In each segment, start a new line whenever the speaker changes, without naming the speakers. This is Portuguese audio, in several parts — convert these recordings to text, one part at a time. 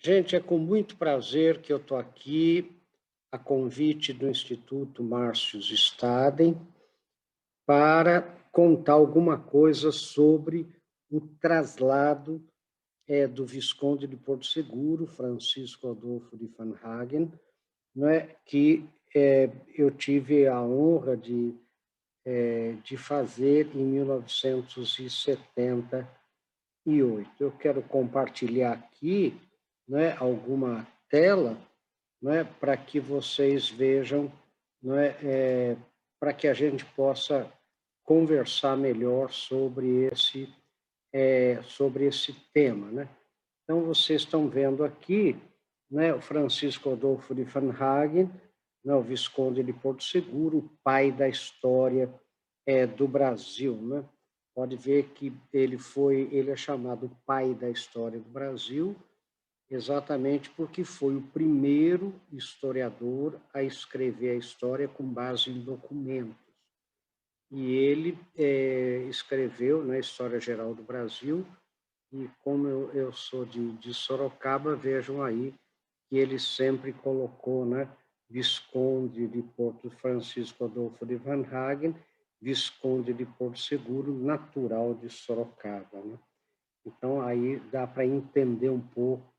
Gente, é com muito prazer que eu estou aqui, a convite do Instituto Márcio Staden, para contar alguma coisa sobre o traslado do Visconde de Porto Seguro, Francisco Adolfo de Van Hagen, que eu tive a honra de fazer em 1978. Eu quero compartilhar aqui, alguma tela, para que vocês vejam, para que a gente possa conversar melhor sobre esse tema. Então, vocês estão vendo aqui o Francisco Adolfo de Van Hagen, o Visconde de Porto Seguro, o pai da história do Brasil. Pode ver que ele é chamado pai da história do Brasil, exatamente porque foi o primeiro historiador a escrever a história com base em documentos. E ele escreveu na História Geral do Brasil, e como eu sou de Sorocaba, vejam aí que ele sempre colocou, Visconde de Porto Francisco Adolfo de Van Hagen, Visconde de Porto Seguro, natural de Sorocaba. Então, aí dá para entender um pouco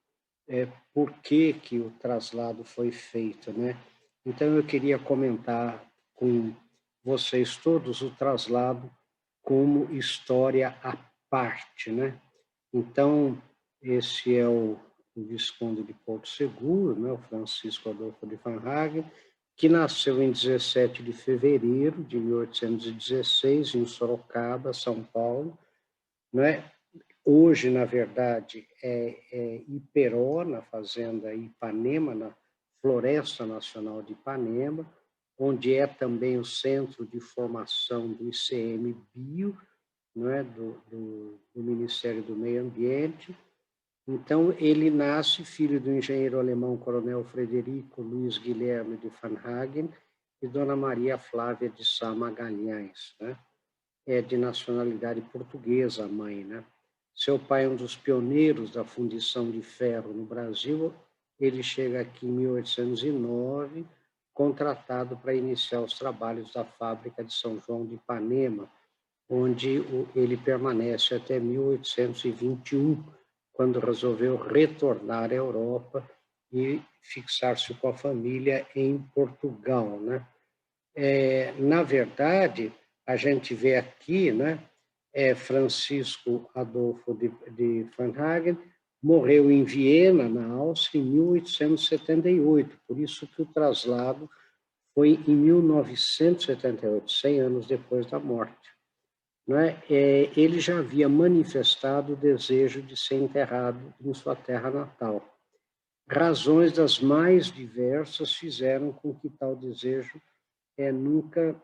por que o traslado foi feito. Então, eu queria comentar com vocês todos o traslado como história à parte. Então, esse é o Visconde de Porto Seguro, o Francisco Adolfo de Van Hagen, que nasceu em 17 de fevereiro de 1816, em Sorocaba, São Paulo. Hoje, na verdade, é Iperó, na fazenda Ipanema, na Floresta Nacional de Ipanema, onde é também o centro de formação do ICMBio, do Ministério do Meio Ambiente. Então, ele nasce filho do engenheiro alemão Coronel Frederico Luiz Guilherme de Van Hagen e Dona Maria Flávia de Sá Magalhães. É de nacionalidade portuguesa, a mãe. Seu pai é um dos pioneiros da fundição de ferro no Brasil. Ele chega aqui em 1809, contratado para iniciar os trabalhos da fábrica de São João de Ipanema, onde ele permanece até 1821, quando resolveu retornar à Europa e fixar-se com a família em Portugal. Na verdade, a gente vê aqui, Francisco Adolfo de Van Hagen morreu em Viena, na Áustria, em 1878, por isso que o traslado foi em 1978, 100 anos depois da morte. Ele já havia manifestado o desejo de ser enterrado em sua terra natal. Razões das mais diversas fizeram com que tal desejo nunca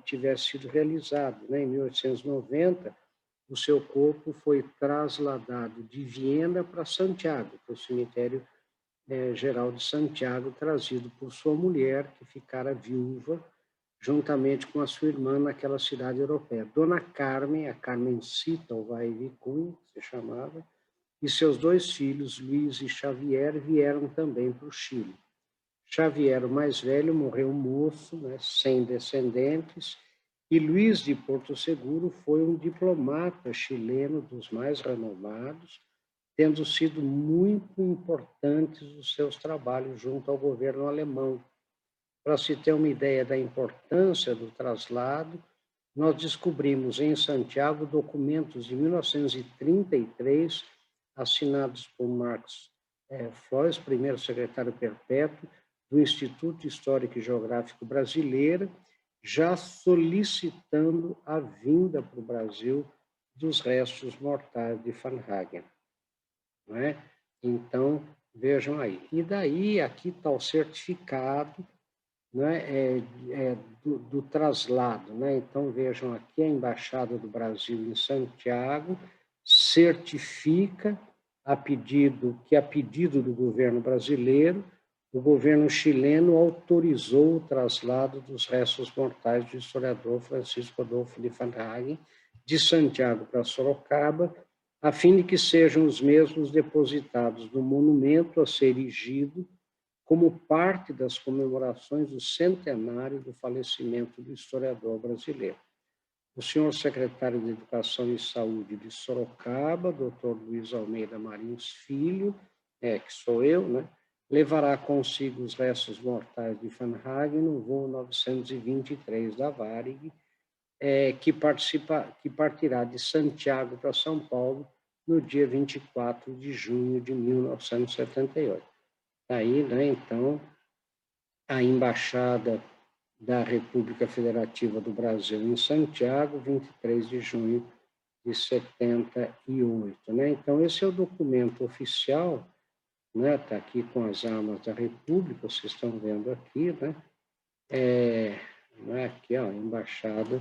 tivesse sido realizado. Em 1890, o seu corpo foi trasladado de Viena para Santiago, para o cemitério geral de Santiago, trazido por sua mulher, que ficara viúva, juntamente com a sua irmã naquela cidade europeia. Dona Carmen, a Carmencita Alvaire-Cunha, que se chamava, e seus dois filhos, Luiz e Xavier, vieram também para o Chile. Xavier, o mais velho, morreu moço, sem descendentes, e Luiz de Porto Seguro foi um diplomata chileno dos mais renomados, tendo sido muito importantes os seus trabalhos junto ao governo alemão. Para se ter uma ideia da importância do traslado, nós descobrimos em Santiago documentos de 1933, assinados por Marcos Flores, primeiro secretário perpétuo do Instituto Histórico e Geográfico Brasileiro, já solicitando a vinda para o Brasil dos restos mortais de Van Hagen. Então, vejam aí. E daí, aqui está o certificado do traslado. Então, vejam aqui, a Embaixada do Brasil em Santiago certifica a pedido do governo brasileiro, o governo chileno autorizou o traslado dos restos mortais do historiador Francisco Adolfo de Van Hagen de Santiago para Sorocaba, a fim de que sejam os mesmos depositados no monumento a ser erigido como parte das comemorações do centenário do falecimento do historiador brasileiro. O senhor secretário de Educação e Saúde de Sorocaba, Dr. Luiz Almeida Marins Filho, que sou eu, né, levará consigo os restos mortais de Van Hagen no voo 923 da Varig, que partirá de Santiago para São Paulo no dia 24 de junho de 1978. Aí, né, então, a Embaixada da República Federativa do Brasil em Santiago, 23 de junho de 78. Né? Então, esse é o documento oficial, né? Está aqui com as armas da República, vocês estão vendo aqui, né? Aqui, ó, Embaixada,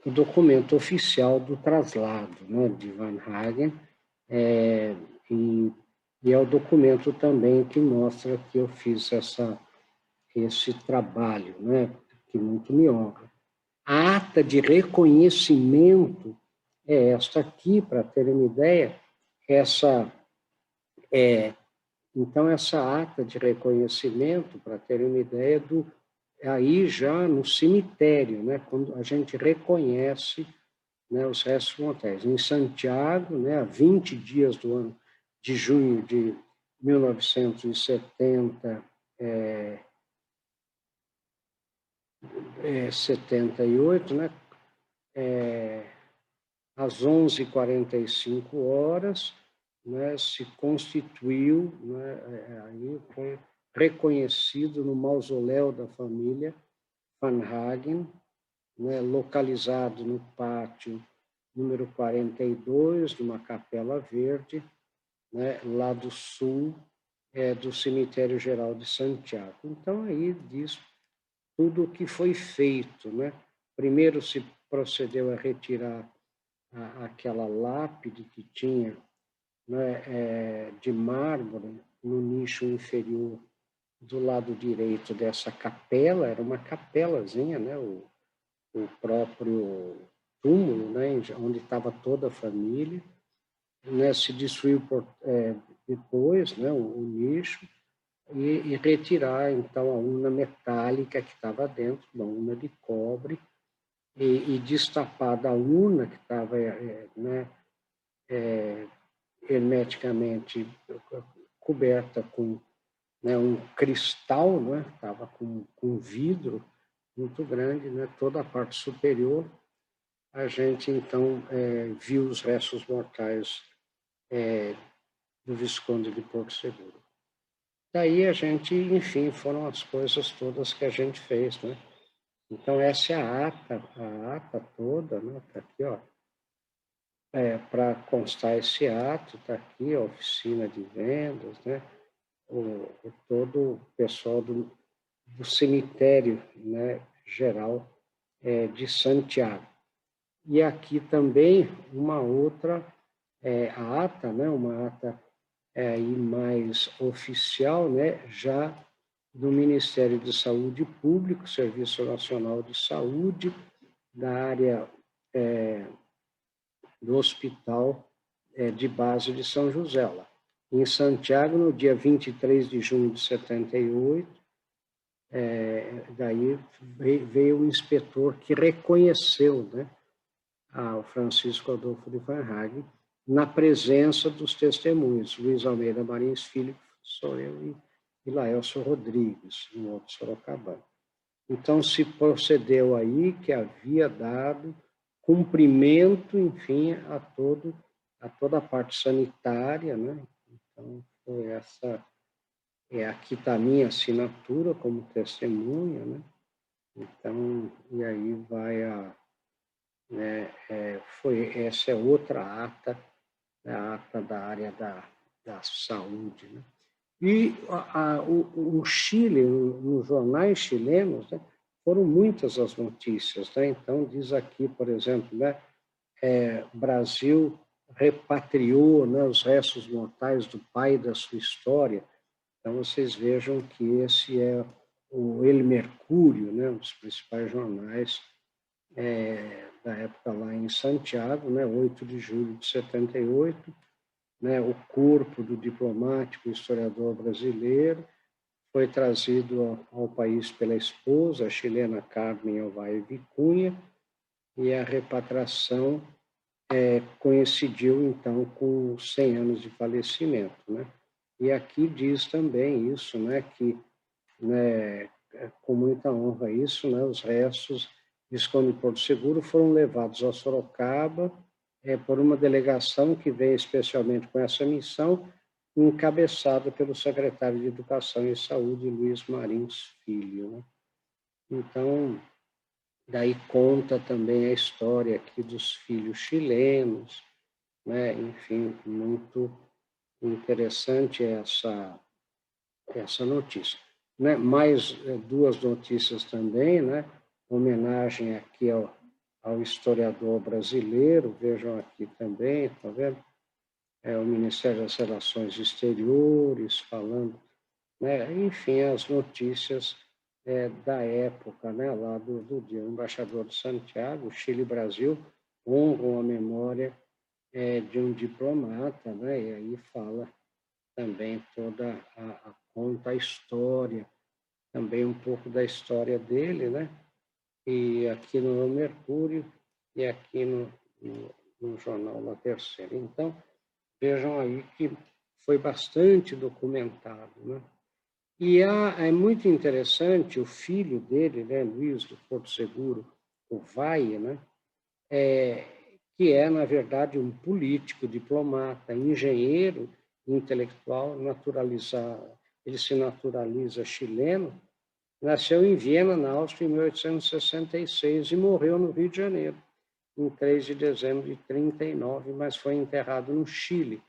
o documento oficial do traslado, né, de Van Hagen, e é o documento também que mostra que eu fiz esse trabalho, né, que muito me honra. A ata de reconhecimento é esta aqui, para terem uma ideia, então essa ata de reconhecimento, para terem uma ideia, aí já no cemitério, né, quando a gente reconhece, né, os restos mortais. Em Santiago, né, há 20 dias do ano de junho de 1978, né, às 11h45, né, se constituiu, né, aí foi reconhecido no mausoléu da família Van Hagen, né, localizado no pátio número 42, de uma capela verde, né, lá do sul do Cemitério Geral de Santiago. Então, aí diz tudo o que foi feito, né? Primeiro se procedeu a retirar aquela lápide que tinha, né, de mármore no nicho inferior do lado direito dessa capela, era uma capelazinha, né, o próprio túmulo, né, onde estava toda a família, né, se destruiu depois, né, o nicho, e retirar, então, a urna metálica que estava dentro, uma urna de cobre, e destapar da urna, que estava né, hermeticamente coberta com, né, um cristal, né, estava com vidro muito grande, né, toda a parte superior, a gente, então, viu os restos mortais do Visconde de Porto Seguro. Daí a gente, enfim, foram as coisas todas que a gente fez, né? Então, essa é a ata toda, né? Está aqui, ó. Para constar esse ato, está aqui a oficina de vendas, né? Todo o pessoal do cemitério, né, geral de Santiago. E aqui também uma outra a ata, né, uma ata aí mais oficial, né, já do Ministério de Saúde Pública, Serviço Nacional de Saúde, da área do Hospital de Base de São José, lá. Em Santiago, no dia 23 de junho de 78, daí veio o inspetor que reconheceu, né, ao Francisco Adolfo de Van Hagen, na presença dos testemunhos, Luiz Almeida Marins Filho, sou eu, e Laelso Rodrigues, um outro sorocabano. Então, se procedeu aí que havia dado cumprimento, enfim, a toda a parte sanitária, né? Então, foi essa, aqui está a minha assinatura como testemunha, né? Então, e aí vai né, essa é outra ata, a ata da área da saúde, né? E o Chile, nos jornais chilenos, né, foram muitas as notícias, né? Então, diz aqui, por exemplo, né, Brasil repatriou, né, os restos mortais do pai da sua história. Então, vocês vejam que esse é o El Mercúrio, né, um dos principais jornais da época lá em Santiago, né, 8 de julho de 78, né, o corpo do diplomático e historiador brasileiro foi trazido ao país pela esposa, a chilena Carmen Ovalle Vicunha, e a repatriação coincidiu, então, com 100 anos de falecimento, né? E aqui diz também isso, né, que, né, com muita honra isso, né, os restos de Visconde de Porto Seguro foram levados a Sorocaba por uma delegação que veio especialmente com essa missão, encabeçada pelo secretário de Educação e Saúde, Luiz Marins Filho, né? Então, daí conta também a história aqui dos filhos chilenos, né? Enfim, muito interessante essa notícia, né? Mais duas notícias também, né? Homenagem aqui ao historiador brasileiro, vejam aqui também, tá vendo? O Ministério das Relações Exteriores falando, né? Enfim, as notícias da época, né? Lá do dia. O embaixador de Santiago, Chile e Brasil, honram a memória de um diplomata, né? E aí fala também toda conta a história, também um pouco da história dele, né? E aqui no Mercúrio e aqui no jornal La Terceira. Então, vejam aí que foi bastante documentado, né? E é muito interessante, o filho dele, né, Luiz do Porto Seguro, o Vai, né, que é, na verdade, um político, diplomata, engenheiro, intelectual, naturalizado. Ele se naturaliza chileno, nasceu em Viena, na Áustria, em 1866 e morreu no Rio de Janeiro, em 3 de dezembro de 39, mas foi enterrado no Chile,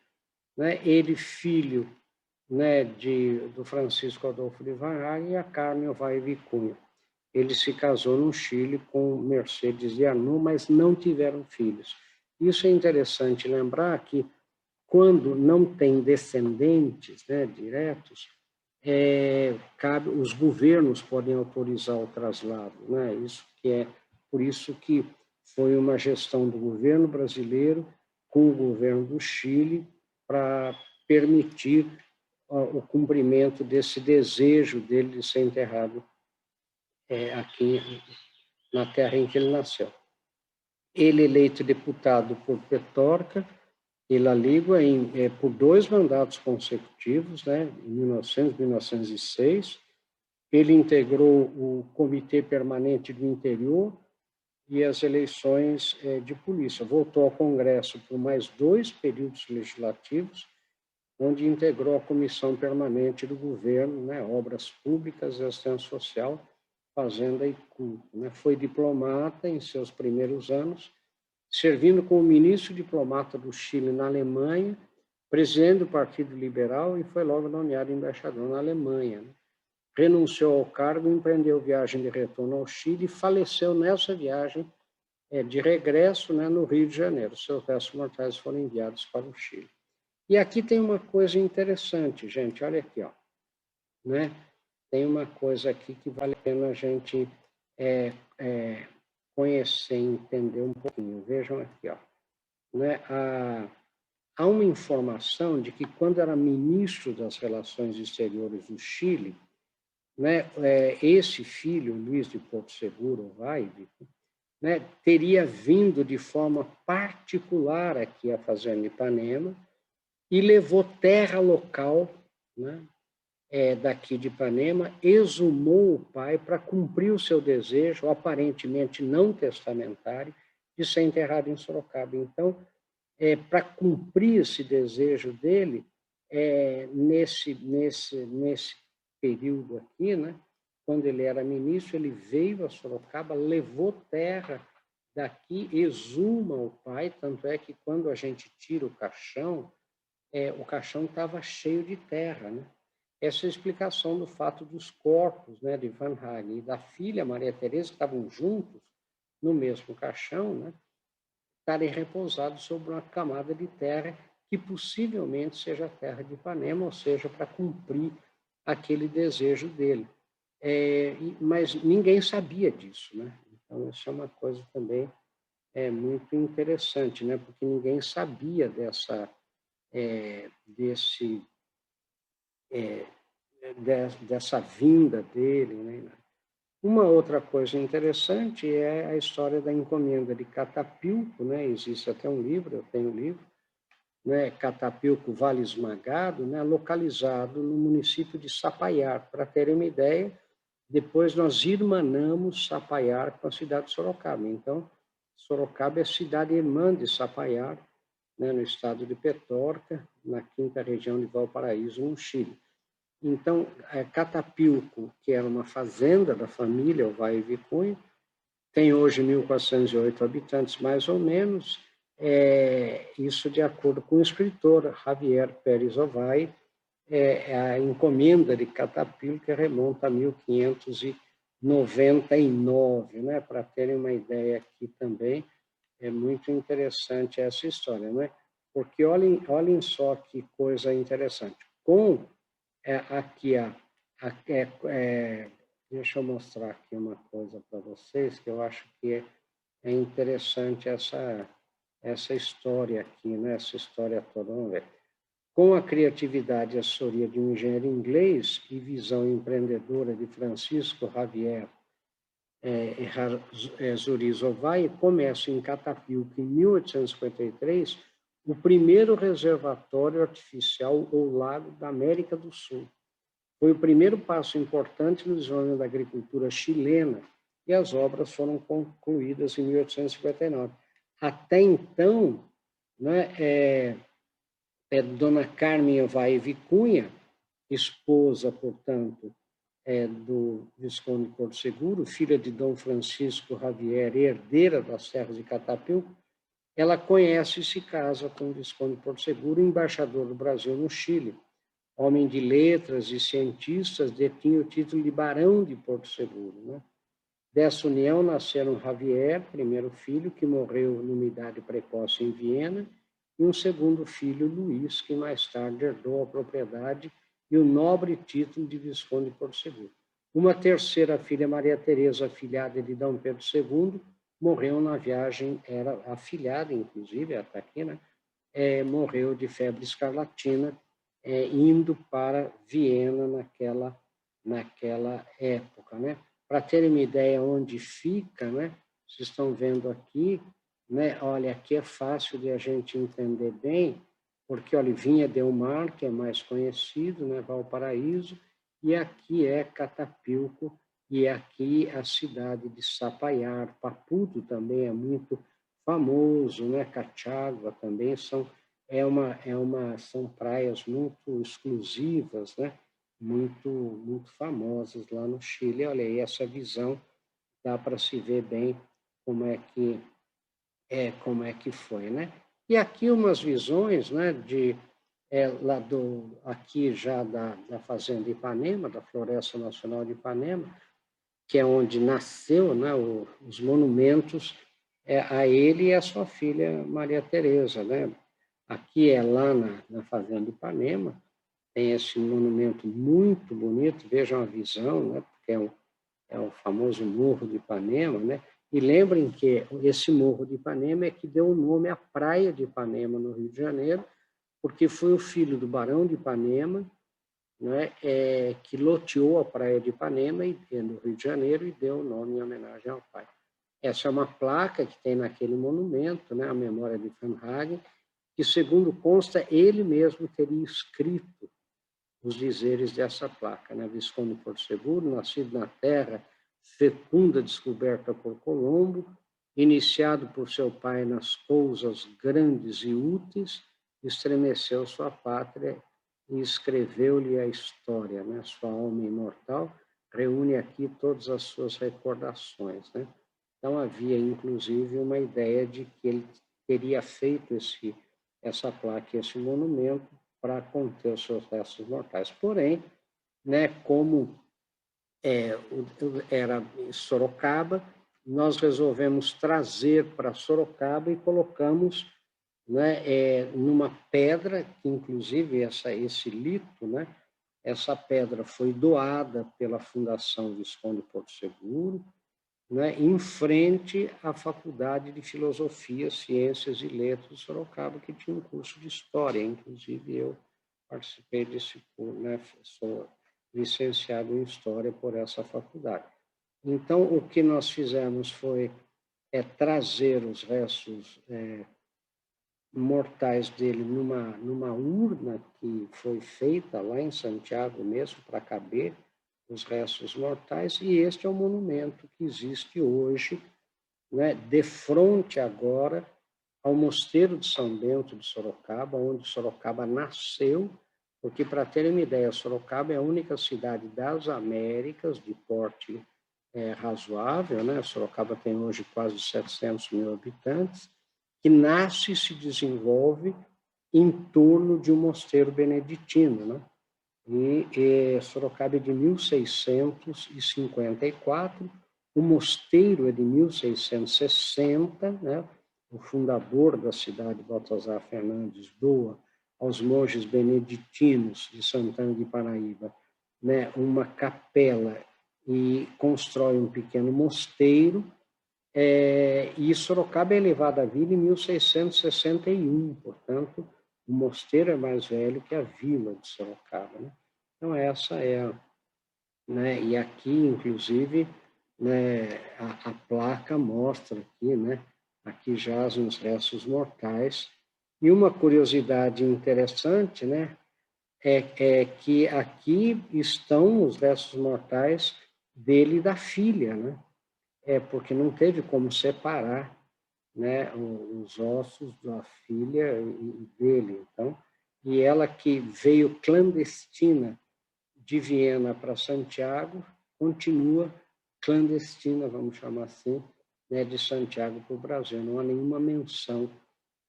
né? Ele, filho, né, do Francisco Adolfo de Vargas e a Carmen Ovalle Vicunha. Ele se casou no Chile com Mercedes de Arnoux, mas não tiveram filhos. Isso é interessante lembrar que, quando não tem descendentes, né, diretos, os governos podem autorizar o traslado, né? Isso que por isso que foi uma gestão do governo brasileiro com o governo do Chile para permitir o cumprimento desse desejo dele de ser enterrado aqui na terra em que ele nasceu. Ele eleito deputado por Petorca e La Ligua por 2 mandatos consecutivos, né, em 1900 e 1906. Ele integrou o Comitê Permanente do Interior e as eleições de polícia. Voltou ao Congresso por mais 2 períodos legislativos, onde integrou a Comissão Permanente do Governo, né, Obras Públicas e Assistência Social, Fazenda e Culto, né? Foi diplomata em seus primeiros anos, servindo como ministro diplomata do Chile na Alemanha, presidente do Partido Liberal e foi logo nomeado embaixador na Alemanha, né? Renunciou ao cargo, empreendeu viagem de retorno ao Chile e faleceu nessa viagem de regresso, né, no Rio de Janeiro. Seus restos mortais foram enviados para o Chile. E aqui tem uma coisa interessante, gente, olha aqui, ó, né? Tem uma coisa aqui que vale a pena a gente conhecer, entender um pouquinho. Vejam aqui, ó, né? Há uma informação de que, quando era ministro das Relações Exteriores do Chile, né, esse filho, Luiz de Porto Seguro, né, teria vindo de forma particular aqui à Fazenda Ipanema e levou terra local, né, daqui de Ipanema, exumou o pai para cumprir o seu desejo, aparentemente não testamentário, de ser enterrado em Sorocaba. Então, para cumprir esse desejo dele, nesse período aqui, né, quando ele era ministro, ele veio a Sorocaba, levou terra daqui, exuma o pai, tanto é que, quando a gente tira o caixão estava cheio de terra, né? Essa é a explicação do fato dos corpos, né, de Van Hagen e da filha Maria Teresa, que estavam juntos no mesmo caixão, né, estarem repousados sobre uma camada de terra que possivelmente seja a terra de Ipanema, ou seja, para cumprir aquele desejo dele. Mas ninguém sabia disso, né? Então, isso é uma coisa também é muito interessante, né? Porque ninguém sabia desse, dessa vinda dele, né? Uma outra coisa interessante é a história da encomenda de Catapilco, né? Existe até um livro, eu tenho um livro, né? Catapilco Vale Esmagado, né? Localizado no município de Sapaiar. Para terem uma ideia, depois nós irmanamos Sapaiar com a cidade de Sorocaba. Então, Sorocaba é cidade irmã de Sapaiar, né? No estado de Petorca, na quinta região de Valparaíso, no Chile. Então, Catapilco, que era uma fazenda da família Ovalle Vicunha, tem hoje 1.408 habitantes, mais ou menos, isso de acordo com o escritor Javier Pérez Ovalle, a encomenda de Catapilco que remonta a 1599, né? Para terem uma ideia aqui também, é muito interessante essa história, né? Porque olhem só que coisa interessante. Aqui, deixa eu mostrar aqui uma coisa para vocês, que eu acho que é interessante essa história aqui, né? Essa história toda, vamos ver. Com a criatividade e assessoria de um engenheiro inglês e visão empreendedora de Francisco Javier Zuriz Ovalle, começa em Catapilco, em 1853, o primeiro reservatório artificial ou lago da América do Sul. Foi o primeiro passo importante no desenvolvimento da agricultura chilena e as obras foram concluídas em 1859. Até então, né, Dona Carmen Ovalle Vicunha, esposa, portanto, do Visconde Porto Seguro, filha de Dom Francisco Javier, herdeira das serras de Catapilco, ela conhece e se casa com o Visconde Porto Seguro, embaixador do Brasil no Chile. Homem de letras e cientistas, detinha o título de Barão de Porto Seguro, né? Dessa união nasceram Javier, primeiro filho, que morreu numa idade precoce em Viena, e um segundo filho, Luís, que mais tarde herdou a propriedade e o nobre título de Visconde de Porto Seguro. Uma terceira filha, Maria Teresa, afilhada de Dom Pedro II, morreu na viagem, era afilhada, inclusive, até aqui, né? Morreu de febre escarlatina, indo para Viena naquela época, né? Para terem uma ideia onde fica, né? Vocês estão vendo aqui, né? Olha, aqui é fácil de a gente entender bem, porque olha, Vinha del Mar, que é mais conhecido, né? Valparaíso, e aqui é Catapilco, e aqui a cidade de Sapaiar. Papudo também é muito famoso, né? Cachagua também são são praias muito exclusivas, né? Muito famosas lá no Chile. Olha aí, essa visão dá para se ver bem como é que foi, né? E aqui umas visões, né? Lá aqui já da Fazenda Ipanema, da Floresta Nacional de Ipanema, que é onde nasceu, né? Os monumentos a ele e a sua filha Maria Teresa, né? Aqui é lá na Fazenda Ipanema, tem esse monumento muito bonito, vejam a visão, né? Porque é o famoso Morro de Ipanema, né? E lembrem que esse Morro de Ipanema é que deu o nome à Praia de Ipanema, no Rio de Janeiro, porque foi o filho do Barão de Ipanema, né, que loteou a Praia de Ipanema, no Rio de Janeiro, e deu o nome em homenagem ao pai. Essa é uma placa que tem naquele monumento, né, a memória de Van Hagen, que, segundo consta, ele mesmo teria escrito os dizeres dessa placa, né? Visconde Porto Seguro, nascido na terra fecunda descoberta por Colombo, iniciado por seu pai nas coisas grandes e úteis, estremeceu sua pátria e escreveu-lhe a história, né? Sua alma imortal reúne aqui todas as suas recordações, né? Então havia inclusive uma ideia de que ele teria feito essa placa, esse monumento, para conter os seus restos mortais. Porém, né, como era em Sorocaba, nós resolvemos trazer para Sorocaba e colocamos, né, numa pedra, que inclusive esse lito, né, essa pedra foi doada pela Fundação Visconde Porto Seguro, né, em frente à Faculdade de Filosofia, Ciências e Letras de Sorocaba, que tinha um curso de História, inclusive eu participei desse curso, né, sou licenciado em História por essa faculdade. Então, o que nós fizemos foi trazer os restos mortais dele numa urna que foi feita lá em Santiago mesmo, para caber os restos mortais, e este é o monumento que existe hoje, né, de frente agora ao Mosteiro de São Bento de Sorocaba, onde Sorocaba nasceu, porque, para terem uma ideia, Sorocaba é a única cidade das Américas de porte razoável, né? Sorocaba tem hoje quase 700 mil habitantes, que nasce e se desenvolve em torno de um mosteiro beneditino, né? E Sorocaba é de 1654, o mosteiro é de 1660, né? O fundador da cidade, Baltazar Fernandes, doa aos monges beneditinos de Santana de Paraíba, né, uma capela e constrói um pequeno mosteiro, e Sorocaba é elevada à vila em 1661, portanto, o mosteiro é mais velho que a vila de Sorocaba, né? Então, essa é, né, e aqui, inclusive, né, a placa mostra aqui, né, aqui jazem os restos mortais. E uma curiosidade interessante, né, é que aqui estão os restos mortais dele e da filha, né? Porque não teve como separar, né, os ossos da filha e dele. Então, e ela que veio clandestina de Viena para Santiago, continua clandestina, vamos chamar assim, né, de Santiago para o Brasil. Não há nenhuma menção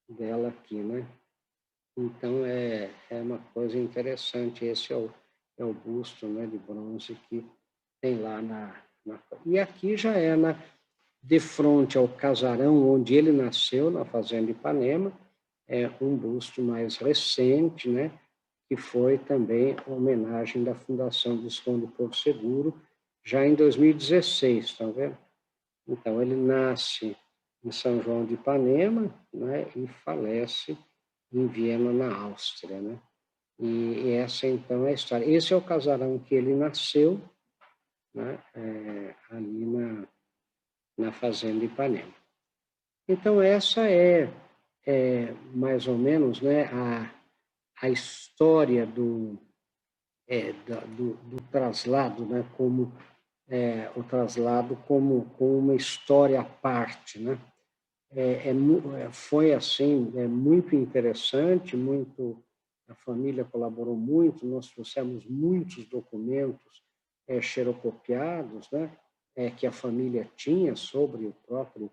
dela aqui, né? Então, é uma coisa interessante. Esse é o busto, né, de bronze que tem lá E aqui já é de frente ao casarão onde ele nasceu, na Fazenda Ipanema, é um busto mais recente, né, que foi também homenagem da Fundação Visconde Porto Seguro, já em 2016, estão vendo? Então, ele nasce em São João de Ipanema, né, e falece em Viena, na Áustria, né? E essa, então, é a história. Esse é o casarão que ele nasceu, né, ali na Fazenda Ipanema. Então, essa é mais ou menos, né, a história do traslado, né, como o traslado como uma história à parte, né? Foi assim, muito interessante, muito, a família colaborou muito, nós trouxemos muitos documentos xerocopiados, né, que a família tinha sobre o próprio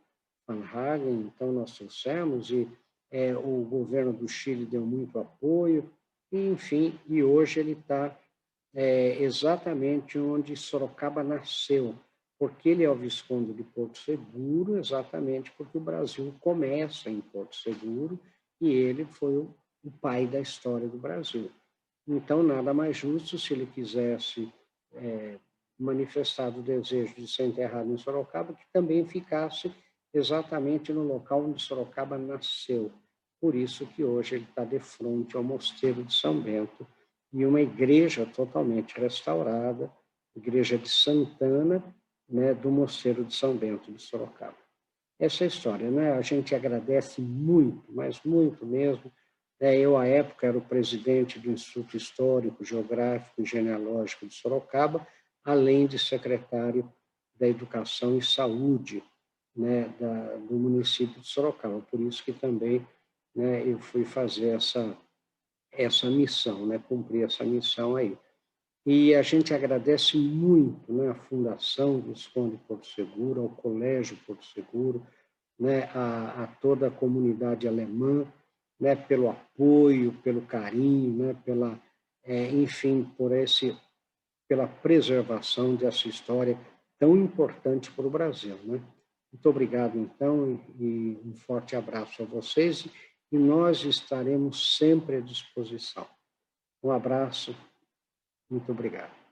Van Hagen, então nós trouxemos, e o governo do Chile deu muito apoio, e, enfim, e hoje ele está exatamente onde Sorocaba nasceu, porque ele é o Visconde de Porto Seguro, exatamente porque o Brasil começa em Porto Seguro e ele foi o pai da história do Brasil. Então, nada mais justo se ele quisesse manifestar o desejo de ser enterrado em Sorocaba, que também ficasse exatamente no local onde Sorocaba nasceu. Por isso que hoje ele está de frente ao Mosteiro de São Bento, e uma igreja totalmente restaurada, igreja de Santana, né, do Mosteiro de São Bento de Sorocaba. Essa é a história, né? A gente agradece muito, mas muito mesmo. Eu, à época, era o presidente do Instituto Histórico, Geográfico e Genealógico de Sorocaba, além de secretário da Educação e Saúde, né, do município de Sorocaba. Por isso que também, né, eu fui fazer essa missão, né, cumprir essa missão aí. E a gente agradece muito, né, a Fundação Visconde Porto Seguro, ao Colégio Porto Seguro, né, a toda a comunidade alemã, né, pelo apoio, pelo carinho, né, enfim, pela preservação dessa história tão importante para o Brasil, né? Muito obrigado, então, e um forte abraço a vocês, e nós estaremos sempre à disposição. Um abraço, muito obrigado.